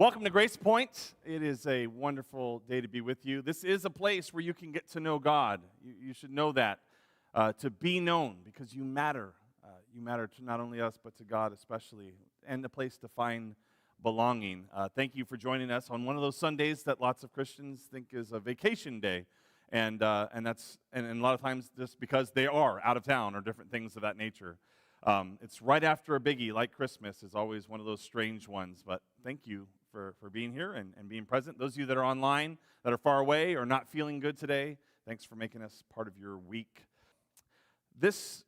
Welcome to GracePoint. It is a wonderful day to be with you. This is a place where you can get to know God. You should know that, to be known, because you matter. You matter to not only us, but to God especially, and a place to find belonging. Thank you for joining us on one of those Sundays that lots of Christians think is a vacation day, and a lot of times just because they are out of town or different things of that nature. It's right after a biggie like Christmas is always one of those strange ones, but thank you for being here and being present. Those of you that are online, that are far away or not feeling good today, thanks for making us part of your week. This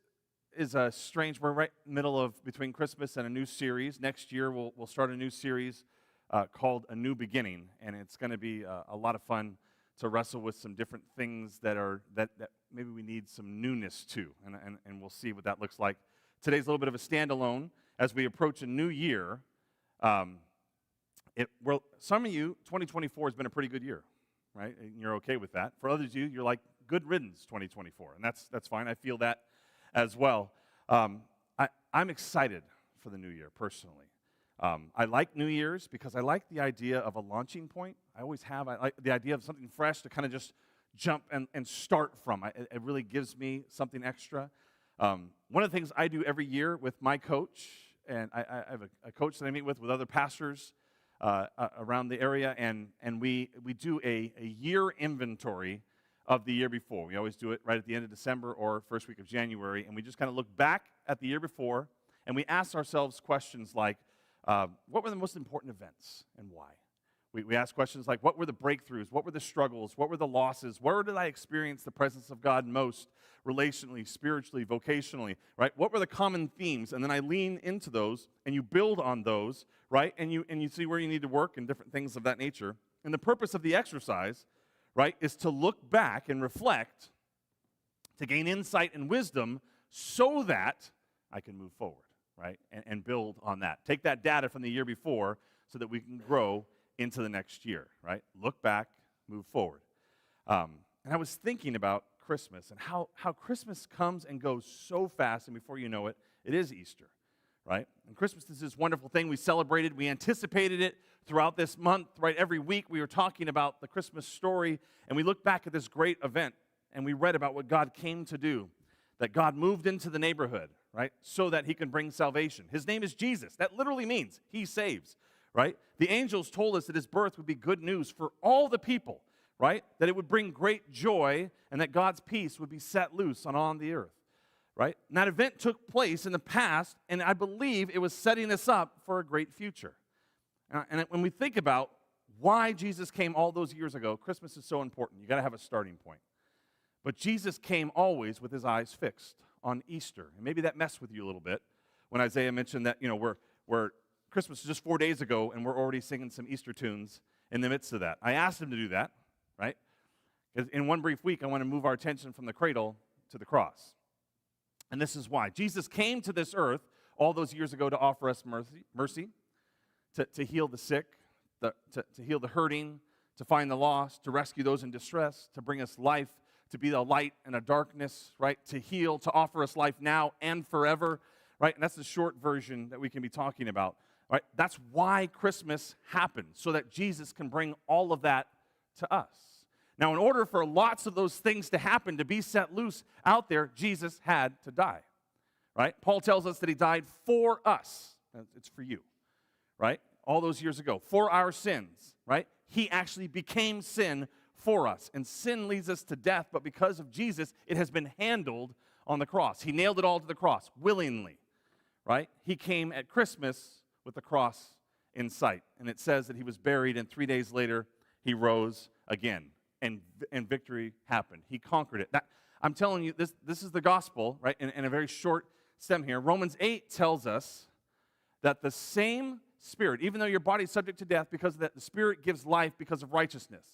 is a strange, we're right in the middle of between Christmas and a new series. Next year we'll start a new series called A New Beginning, and it's going to be a lot of fun to wrestle with some different things that maybe we need some newness to, and we'll see what that looks like. Today's a little bit of a standalone as we approach a new year. Some of you, 2024 has been a pretty good year, right? And you're okay with that. For others of you, you're like, good riddance, 2024, and that's fine. I feel that as well. I'm excited for the new year, personally. I like New Year's because I like the idea of a launching point. I always have. I like the idea of something fresh to kind of just jump and start from. It really gives me something extra. One of the things I do every year with my coach, and I have a coach that I meet with other pastors around the area, and we do a year inventory of the year before. We always do it right at the end of December or first week of January, and we just kind of look back at the year before, and we ask ourselves questions like, what were the most important events and why? We ask questions like, what were the breakthroughs? What were the struggles? What were the losses? Where did I experience the presence of God most, relationally, spiritually, vocationally, right? What were the common themes? And then I lean into those, and you build on those, right? And you see where you need to work and different things of that nature. And the purpose of the exercise, right, is to look back and reflect, to gain insight and wisdom so that I can move forward, right, and build on that. Take that data from the year before so that we can grow into the next year, right? Look back, move forward. And I was thinking about Christmas and how Christmas comes and goes so fast, and before you know it, it is Easter, right? And Christmas is this wonderful thing we celebrated. We anticipated it throughout this month, right? Every week we were talking about the Christmas story, and we looked back at this great event, and we read about what God came to do, that God moved into the neighborhood, right, so that he can bring salvation. His name is Jesus. That literally means he saves. Right? The angels told us that his birth would be good news for all the people, right? That it would bring great joy and that God's peace would be set loose on the earth, right? And that event took place in the past, and I believe it was setting us up for a great future. And when we think about why Jesus came all those years ago, Christmas is so important. You got to have a starting point. But Jesus came always with his eyes fixed on Easter. And maybe that messed with you a little bit when Isaiah mentioned that, we're Christmas is just 4 days ago, and we're already singing some Easter tunes in the midst of that. I asked him to do that, right? Because in one brief week, I want to move our attention from the cradle to the cross. And this is why. Jesus came to this earth all those years ago to offer us mercy, to heal the sick, to heal the hurting, to find the lost, to rescue those in distress, to bring us life, to be the light in a darkness, right? To heal, to offer us life now and forever, right? And that's the short version that we can be talking about. Right? That's why Christmas happened, so that Jesus can bring all of that to us. Now, in order for lots of those things to happen, to be set loose out there, Jesus had to die. Right? Paul tells us that he died for us. It's for you. Right? All those years ago. For our sins. Right? He actually became sin for us. And sin leads us to death, but because of Jesus, it has been handled on the cross. He nailed it all to the cross, willingly. Right? He came at Christmas with the cross in sight. And it says that he was buried, and 3 days later, he rose again. And victory happened. He conquered it. I'm telling you, this is the gospel, right, in a very short stem here. Romans 8 tells us that the same Spirit, even though your body is subject to death, because of that, the Spirit gives life because of righteousness.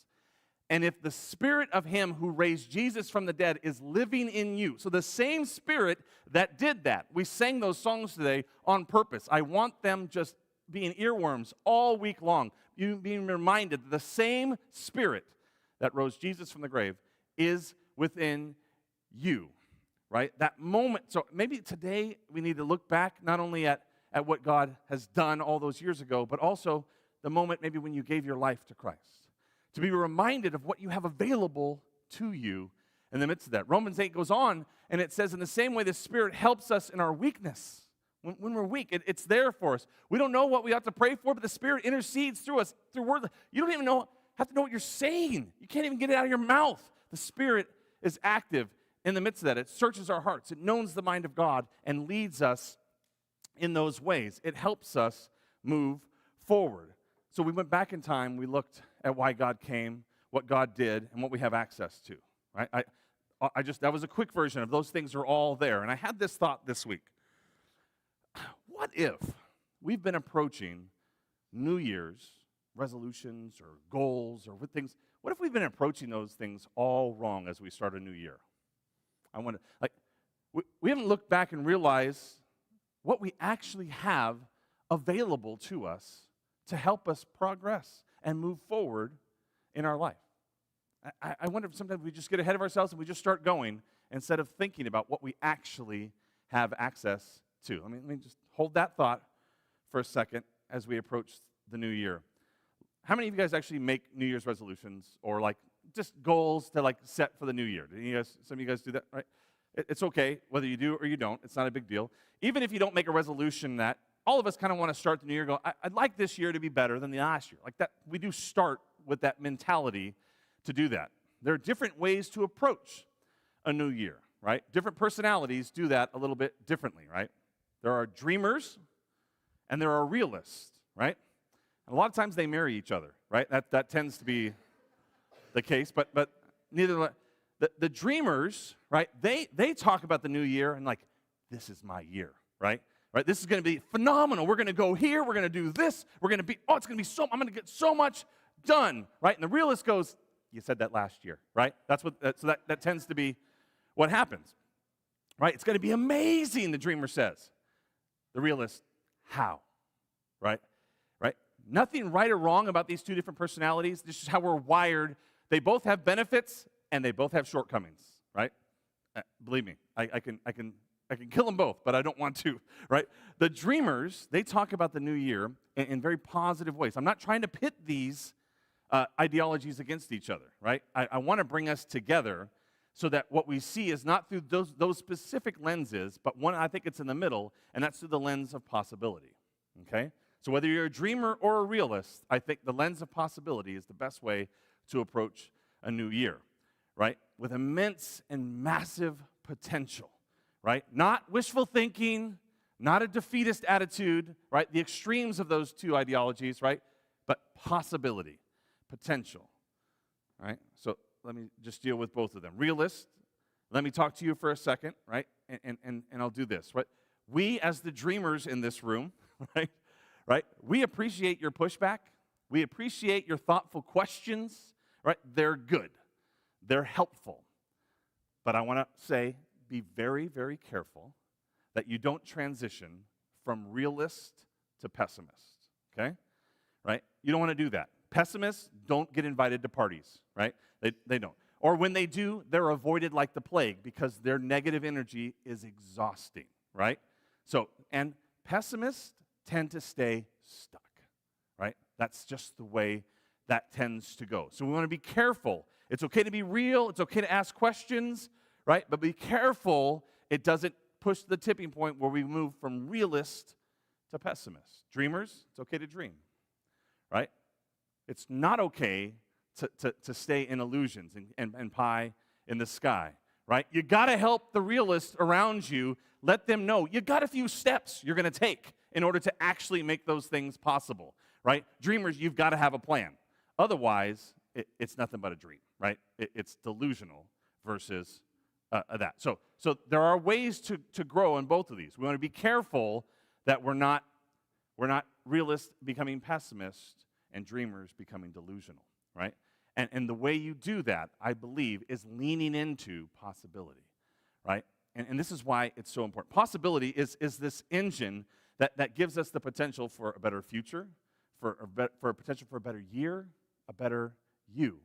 And if the Spirit of him who raised Jesus from the dead is living in you, so the same Spirit that did that, we sang those songs today on purpose. I want them just being earworms all week long, you being reminded that the same Spirit that rose Jesus from the grave is within you, right? That moment, so maybe today we need to look back not only at what God has done all those years ago, but also the moment maybe when you gave your life to Christ. To be reminded of what you have available to you in the midst of that. Romans 8 goes on, and it says, in the same way the Spirit helps us in our weakness. When we're weak, it's there for us. We don't know what we have to pray for, but the Spirit intercedes through us, through words. You don't even have to know what you're saying. You can't even get it out of your mouth. The Spirit is active in the midst of that. It searches our hearts. It knows the mind of God and leads us in those ways. It helps us move forward. So we went back in time. We looked at why God came, what God did, and what we have access to. Right? That was a quick version of those things are all there. And I had this thought this week. What if we've been approaching New Year's resolutions or goals or things? What if we've been approaching those things all wrong as we start a new year? I wonder, we haven't looked back and realized what we actually have available to us to help us progress and move forward in our life. I wonder if sometimes we just get ahead of ourselves and we just start going instead of thinking about what we actually have access to. Let me just hold that thought for a second as we approach the new year. How many of you guys actually make New Year's resolutions or just goals to set for the new year? Some of you guys do that, right? It's okay whether you do or you don't. It's not a big deal. Even if you don't make a resolution, that all of us kind of want to start the new year going, I'd like this year to be better than the last year. Like that, we do start with that mentality to do that. There are different ways to approach a new year, right? Different personalities do that a little bit differently, right? There are dreamers and there are realists, right? And a lot of times they marry each other, right? That tends to be the case, but neither the dreamers, right? They talk about the new year and this is my year, right? Right? This is going to be phenomenal. We're going to go here. We're going to do this. We're going to be I'm going to get so much done, right? And the realist goes, you said that last year, right? So that tends to be what happens, right? It's going to be amazing, the dreamer says. The realist, how, right? Right? Nothing right or wrong about these two different personalities. This is how we're wired. They both have benefits and they both have shortcomings, right? Believe me, I can kill them both, but I don't want to, right? The dreamers, they talk about the new year in very positive ways. I'm not trying to pit these ideologies against each other, right? I want to bring us together so that what we see is not through those specific lenses, but one, I think it's in the middle, and that's through the lens of possibility, okay? So whether you're a dreamer or a realist, I think the lens of possibility is the best way to approach a new year, right? With immense and massive potential, right? Not wishful thinking, not a defeatist attitude, right? The extremes of those two ideologies, right? But possibility, potential, right? So let me just deal with both of them. Realist, let me talk to you for a second, right? And I'll do this, right? We as the dreamers in this room, right? We appreciate your pushback. We appreciate your thoughtful questions, right? They're good. They're helpful. But I want to say, be very, very careful that you don't transition from realist to pessimist, okay? Right? You don't want to do that. Pessimists don't get invited to parties, right? They don't. Or when they do, they're avoided like the plague because their negative energy is exhausting, right? So, and pessimists tend to stay stuck, right? That's just the way that tends to go. So we want to be careful. It's okay to be real. It's okay to ask questions, right? But be careful it doesn't push the tipping point where we move from realist to pessimist. Dreamers, it's okay to dream, right? It's not okay to stay in illusions and pie in the sky, right? You got to help the realists around you. Let them know you got a few steps you're going to take in order to actually make those things possible, right? Dreamers, you've got to have a plan. Otherwise, it's nothing but a dream, right? It's delusional versus that. So there are ways to grow in both of these. We want to be careful that we're not realists becoming pessimists and dreamers becoming delusional, right? And the way you do that, I believe, is leaning into possibility, right? And this is why it's so important. Possibility is this engine that gives us the potential for a better future, for a potential for a better year, a better you.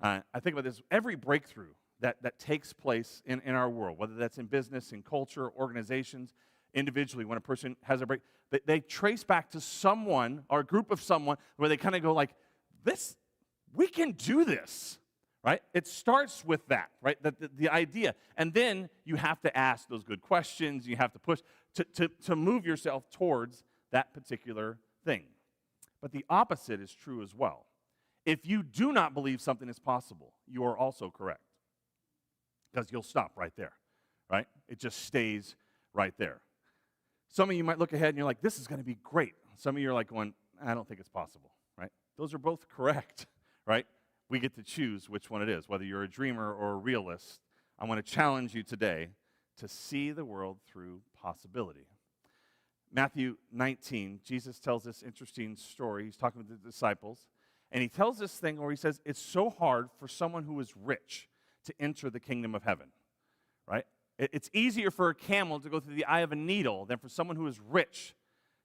I think about this, every breakthrough that takes place in our world, whether that's in business, in culture, organizations, individually when a person has a break. They trace back to someone or a group of someone where they kind of go like, we can do this, right? It starts with that, right? The idea. And then you have to ask those good questions. You have to push to move yourself towards that particular thing. But the opposite is true as well. If you do not believe something is possible, you are also correct. Because you'll stop right there, right? It just stays right there. Some of you might look ahead and you're like, this is going to be great. Some of you are like going, I don't think it's possible, right? Those are both correct, right? We get to choose which one it is, whether you're a dreamer or a realist. I want to challenge you today to see the world through possibility. Matthew 19, Jesus tells this interesting story. He's talking with the disciples, and he tells this thing where he says, it's so hard for someone who is rich to enter the kingdom of heaven, right? It's easier for a camel to go through the eye of a needle than for someone who is rich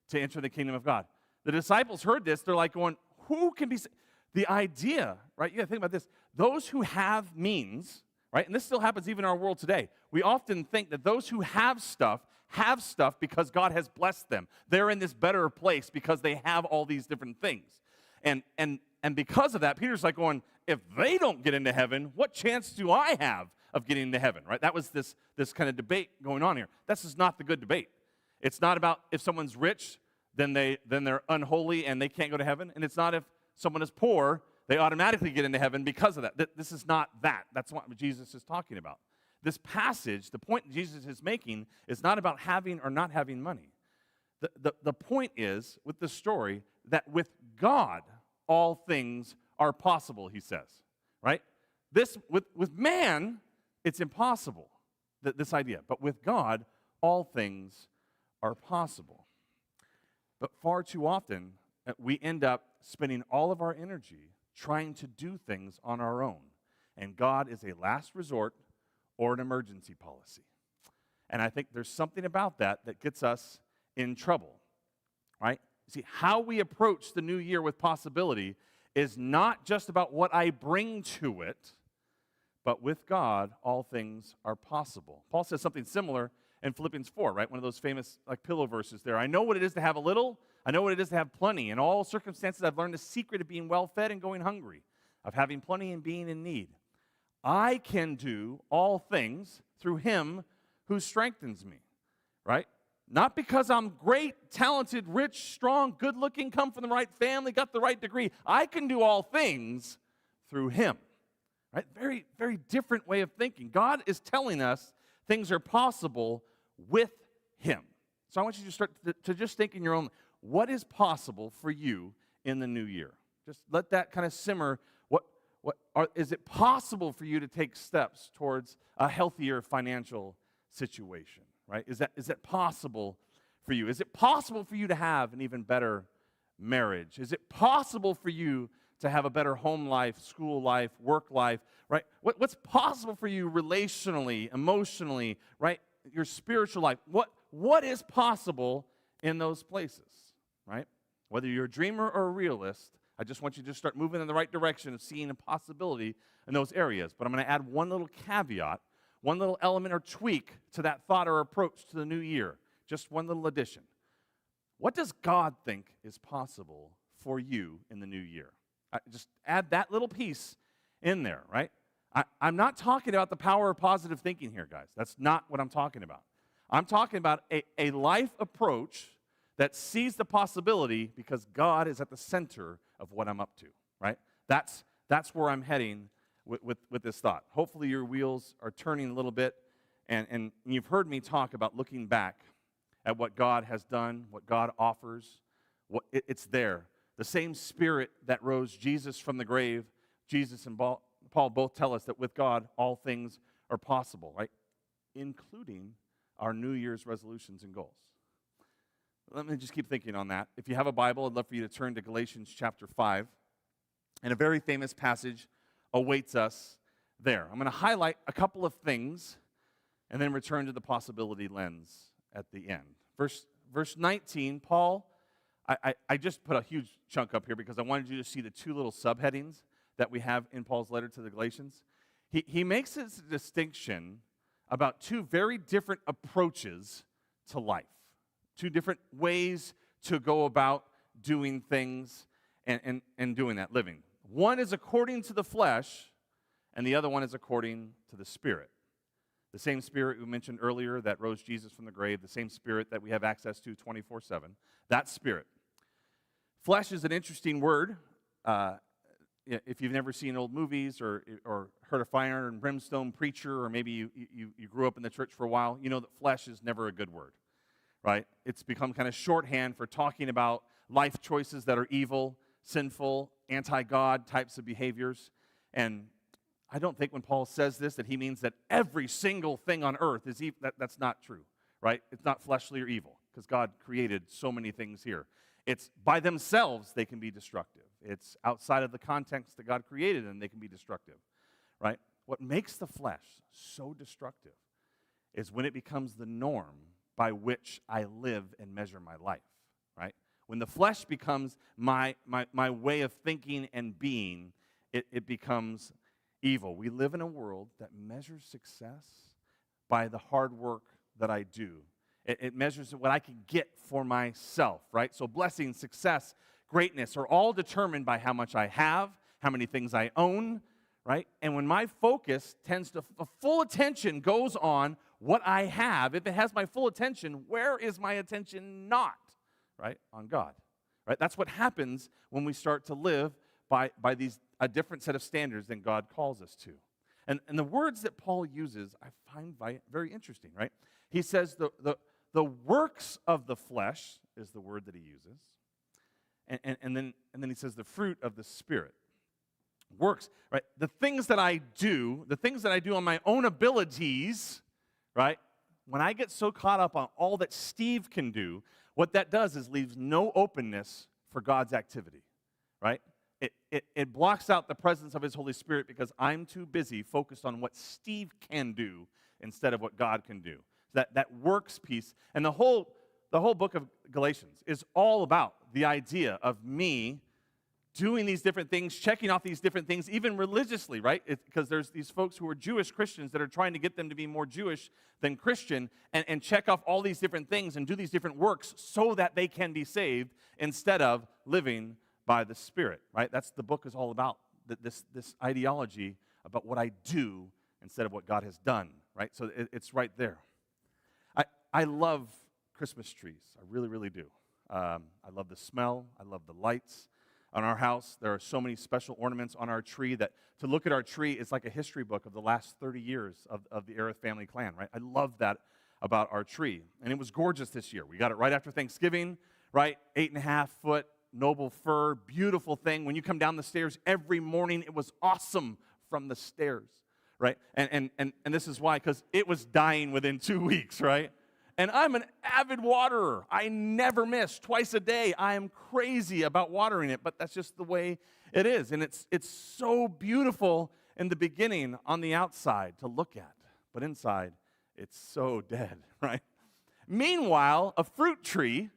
to enter the kingdom of God. The disciples heard this. They're like going, who can be saved? The idea, right? You got to think about this. Those who have means, right? And this still happens even in our world today. We often think that those who have stuff because God has blessed them. They're in this better place because they have all these different things. And because of that, Peter's like going, if they don't get into heaven, what chance do I have of getting into heaven, right? That was this kind of debate going on here. This is not the good debate. It's not about if someone's rich, then they're unholy and they can't go to heaven. And it's not if someone is poor, they automatically get into heaven because of that. This is not that. That's what Jesus is talking about. This passage, the point Jesus is making, is not about having or not having money. The point is, with the story, that with God, all things are possible, he says, right? This, with man, it's impossible, this idea. But with God, all things are possible. But far too often, we end up spending all of our energy trying to do things on our own. And God is a last resort or an emergency policy. And I think there's something about that gets us in trouble, right? See, how we approach the new year with possibility is not just about what I bring to it, but with God, all things are possible. Paul says something similar in Philippians 4, right? One of those famous pillow verses there. I know what it is to have a little. I know what it is to have plenty. In all circumstances, I've learned the secret of being well-fed and going hungry, of having plenty and being in need. I can do all things through him who strengthens me, right? Not because I'm great, talented, rich, strong, good-looking, come from the right family, got the right degree. I can do all things through him, right? Very, very different way of thinking. God is telling us things are possible with him. So I want you to start to just think in your own, what is possible for you in the new year? Just let that kind of simmer. Is it possible for you to take steps towards a healthier financial situation, right? Is that possible for you? Is it possible for you to have an even better marriage? Is it possible for you to have a better home life, school life, work life, right? What's possible for you relationally, emotionally, right? Your spiritual life. What is possible in those places, right? Whether you're a dreamer or a realist, I just want you to start moving in the right direction of seeing a possibility in those areas. But I'm going to add one little caveat, one little element or tweak to that thought or approach to the new year. Just one little addition. What does God think is possible for you in the new year? Just add that little piece in there, right? I'm not talking about the power of positive thinking here, guys. That's not what I'm talking about. I'm talking about a life approach that sees the possibility because God is at the center of what I'm up to, right? That's where I'm heading with this thought. Hopefully your wheels are turning a little bit, and you've heard me talk about looking back at what God has done, what God offers. It's there. The same Spirit that rose Jesus from the grave, Jesus and Paul both tell us that with God, all things are possible, right? Including our New Year's resolutions and goals. Let me just keep thinking on that. If you have a Bible, I'd love for you to turn to Galatians chapter 5. And a very famous passage awaits us there. I'm going to highlight a couple of things and then return to the possibility lens at the end. Verse 19, Paul, I just put a huge chunk up here because I wanted you to see the two little subheadings that we have in Paul's letter to the Galatians. He makes this distinction about two very different approaches to life. Two different ways to go about doing things and doing that, living. One is according to the flesh, and the other one is according to the Spirit. The same Spirit we mentioned earlier that rose Jesus from the grave, the same Spirit that we have access to 24/7, that Spirit. Flesh is an interesting word. If you've never seen old movies or heard a fire and brimstone preacher, or maybe you grew up in the church for a while, you know that flesh is never a good word, right? It's become kind of shorthand for talking about life choices that are evil, sinful, anti-God types of behaviors. And I don't think when Paul says this that he means that every single thing on earth is evil. That's not true, right? It's not fleshly or evil, because God created so many things here. It's by themselves they can be destructive. It's outside of the context that God created and they can be destructive, right? What makes the flesh so destructive is when it becomes the norm by which I live and measure my life, right? When the flesh becomes my way of thinking and being, it becomes evil. We live in a world that measures success by the hard work that I do. It measures what I can get for myself, right? So blessing, success, greatness are all determined by how much I have, how many things I own, right? And when my focus tends to, full attention goes on what I have, if it has my full attention, where is my attention not, right? On God, right? That's what happens when we start to live by a different set of standards than God calls us to. And the words that Paul uses, I find very interesting, right? He says the works of the flesh is the word that he uses. And then he says the fruit of the Spirit. Works, right? The things that I do on my own abilities, right? When I get so caught up on all that Steve can do, what that does is leaves no openness for God's activity, right? It blocks out the presence of his Holy Spirit because I'm too busy focused on what Steve can do instead of what God can do. That works piece. And the whole book of Galatians is all about the idea of me doing these different things, checking off these different things, even religiously, right? Because there's these folks who are Jewish Christians that are trying to get them to be more Jewish than Christian and check off all these different things and do these different works so that they can be saved instead of living by the Spirit, right? That's the book is all about, this ideology about what I do instead of what God has done, right? So it's right there. I love Christmas trees. I really, really do. I love the smell. I love the lights on our house. There are so many special ornaments on our tree that to look at our tree is like a history book of the last 30 years of the Airth family clan, right? I love that about our tree. And it was gorgeous this year. We got it right after Thanksgiving, right? 8.5-foot noble fir, beautiful thing. When you come down the stairs every morning, it was awesome from the stairs, right? And this is why, because it was dying within 2 weeks, right? And I'm an avid waterer. I never miss. Twice a day. I am crazy about watering it, but that's just the way it is. And it's so beautiful in the beginning on the outside to look at, but inside, it's so dead, right? Meanwhile, a fruit tree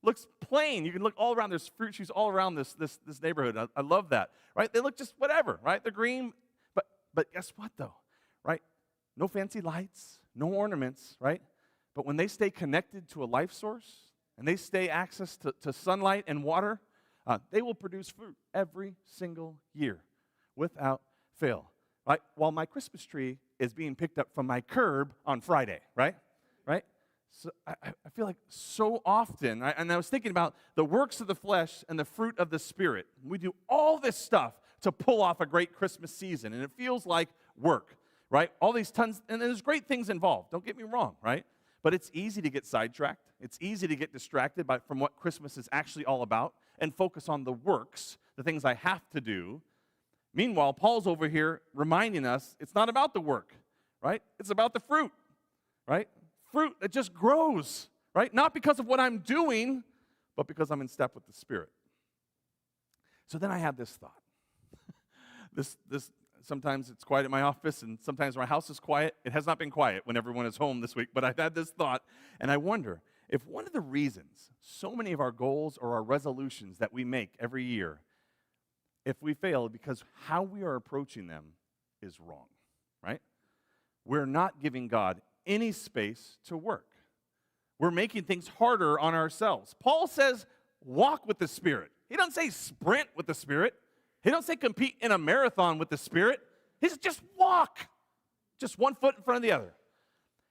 looks plain. You can look all around. There's fruit trees all around this neighborhood. I love that, right? They look just whatever, right? They're green, but guess what, though, right? No fancy lights, no ornaments, right? But when they stay connected to a life source and they stay access to sunlight and water, they will produce fruit every single year without fail. Right? While my Christmas tree is being picked up from my curb on Friday, right? Right? So I feel like so often, and I was thinking about the works of the flesh and the fruit of the Spirit. We do all this stuff to pull off a great Christmas season, and it feels like work, right? All these tons, and there's great things involved. Don't get me wrong, right? But it's easy to get sidetracked. It's easy to get distracted from what Christmas is actually all about and focus on the works, the things I have to do. Meanwhile, Paul's over here reminding us it's not about the work, right? It's about the fruit, right? Fruit that just grows, right? Not because of what I'm doing, but because I'm in step with the Spirit. So then I had this thought. This Sometimes it's quiet at my office, and sometimes my house is quiet. It has not been quiet when everyone is home this week, but I've had this thought, and I wonder if one of the reasons so many of our goals or our resolutions that we make every year, if we fail, because how we are approaching them is wrong, right? We're not giving God any space to work. We're making things harder on ourselves. Paul says, walk with the Spirit. He doesn't say sprint with the Spirit. He doesn't say compete in a marathon with the Spirit. He says just walk. Just one foot in front of the other.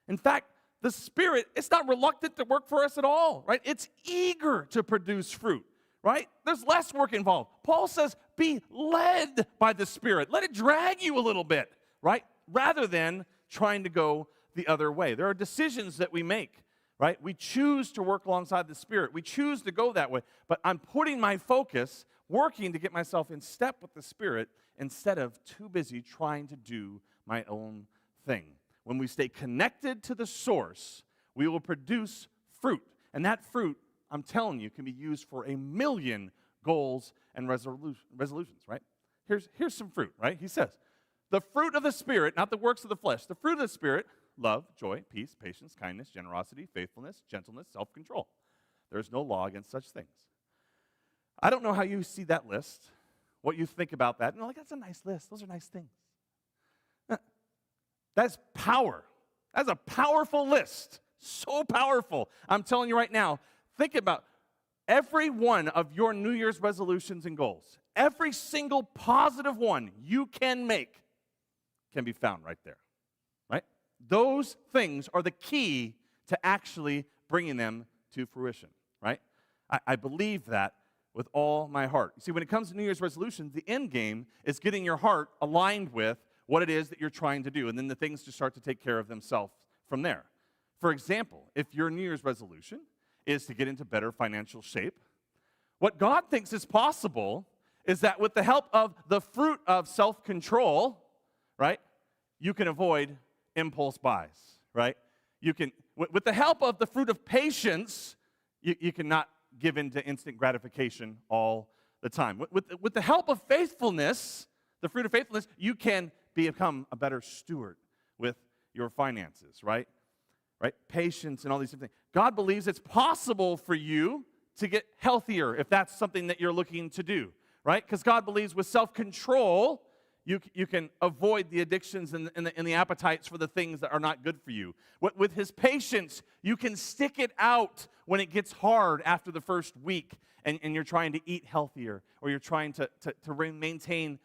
In fact, the Spirit, it's not reluctant to work for us at all, right? It's eager to produce fruit, right? There's less work involved. Paul says, be led by the Spirit. Let it drag you a little bit, right? Rather than trying to go the other way. There are decisions that we make, right? We choose to work alongside the Spirit. We choose to go that way. But I'm putting my focus, working to get myself in step with the Spirit instead of too busy trying to do my own thing. When we stay connected to the source, we will produce fruit. And that fruit, I'm telling you, can be used for 1,000,000 goals and resolutions, right? Here's some fruit, right? He says, the fruit of the Spirit, not the works of the flesh, the fruit of the Spirit, love, joy, peace, patience, kindness, generosity, faithfulness, gentleness, self-control. There is no law against such things. I don't know how you see that list, what you think about that. And you're like, that's a nice list. Those are nice things. That's power. That's a powerful list. So powerful. I'm telling you right now, think about every one of your New Year's resolutions and goals. Every single positive one you can make can be found right there, right? Those things are the key to actually bringing them to fruition, right? I believe that with all my heart. You see, when it comes to New Year's resolutions, the end game is getting your heart aligned with what it is that you're trying to do, and then the things just start to take care of themselves from there. For example, if your New Year's resolution is to get into better financial shape, what God thinks is possible is that with the help of the fruit of self-control, right, you can avoid impulse buys, right? You can, with the help of the fruit of patience, you cannot give in to instant gratification all the time. With the help of faithfulness, the fruit of faithfulness, you can become a better steward with your finances, right? Right? Patience and all these different things. God believes it's possible for you to get healthier if that's something that you're looking to do, right? Because God believes with self-control, you can avoid the addictions and the appetites for the things that are not good for you. With His patience, you can stick it out when it gets hard after the first week and you're trying to eat healthier or you're trying to maintain,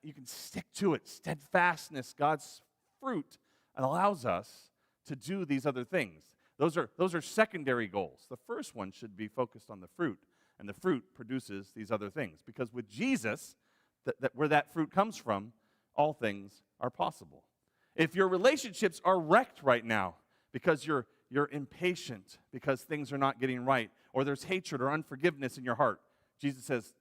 you can stick to it. Steadfastness, God's fruit, allows us to do these other things. Those are secondary goals. The first one should be focused on the fruit, and the fruit produces these other things. Because with Jesus, where that fruit comes from, all things are possible. If your relationships are wrecked right now because you're impatient because things are not getting right, or there's hatred or unforgiveness in your heart, Jesus says,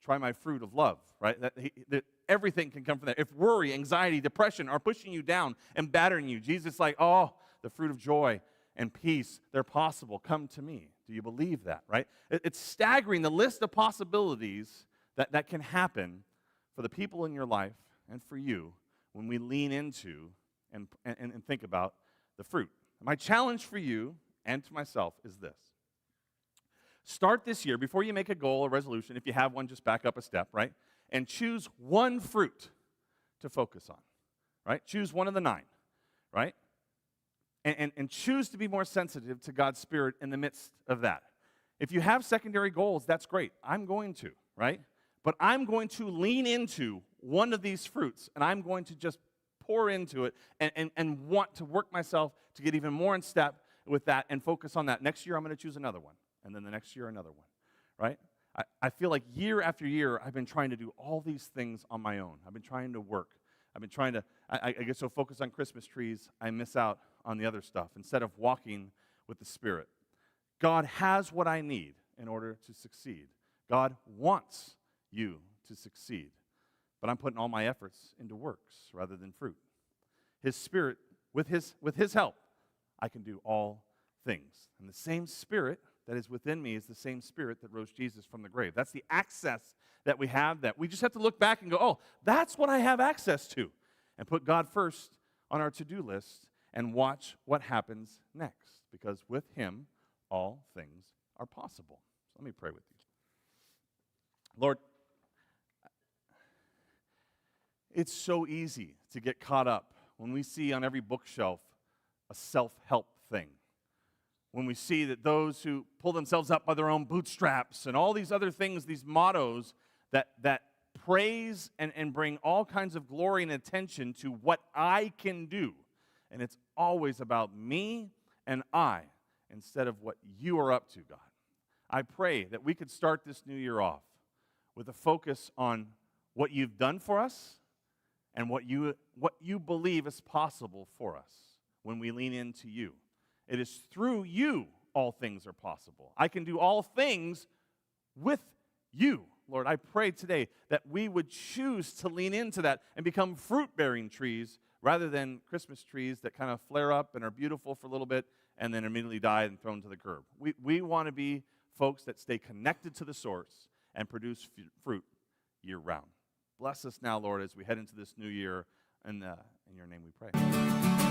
try my fruit of love, right? That everything can come from there. If worry, anxiety, depression are pushing you down and battering you, Jesus is like, oh, the fruit of joy and peace, they're possible. Come to me. Do you believe that, right? It's staggering, the list of possibilities that can happen for the people in your life and for you when we lean into and think about the fruit. My challenge for you and to myself is this. Start this year, before you make a goal or resolution, if you have one, just back up a step, right? And choose one fruit to focus on, right? Choose one of the 9, right? And choose to be more sensitive to God's Spirit in the midst of that. If you have secondary goals, that's great. I'm going to, right? But I'm going to lean into one of these fruits, and I'm going to just pour into it and want to work myself to get even more in step with that and focus on that. Next year, I'm going to choose another one, and then the next year, another one, right? I feel like year after year, I've been trying to do all these things on my own. I've been trying to work. I've been trying to, I get so focused on Christmas trees, I miss out on the other stuff instead of walking with the Spirit. God has what I need in order to succeed. God wants you to succeed. But I'm putting all my efforts into works rather than fruit. His Spirit, with his help, I can do all things. And the same Spirit that is within me is the same Spirit that rose Jesus from the grave. That's the access that we have, that we just have to look back and go, oh, that's what I have access to. And put God first on our to-do list and watch what happens next. Because with Him, all things are possible. So let me pray with you. Lord, it's so easy to get caught up when we see on every bookshelf a self-help thing. when we see that those who pull themselves up by their own bootstraps and all these other things, these mottos that praise and bring all kinds of glory and attention to what I can do. And it's always about me and I instead of what you are up to, God. I pray that we could start this new year off with a focus on what you've done for us and what you believe is possible for us when we lean into you. It is through you all things are possible. I can do all things with you. Lord, I pray today that we would choose to lean into that and become fruit-bearing trees rather than Christmas trees that kind of flare up and are beautiful for a little bit and then immediately die and thrown to the curb. We want to be folks that stay connected to the source and produce fruit year-round. Bless us now, Lord, as we head into this new year. In your name we pray.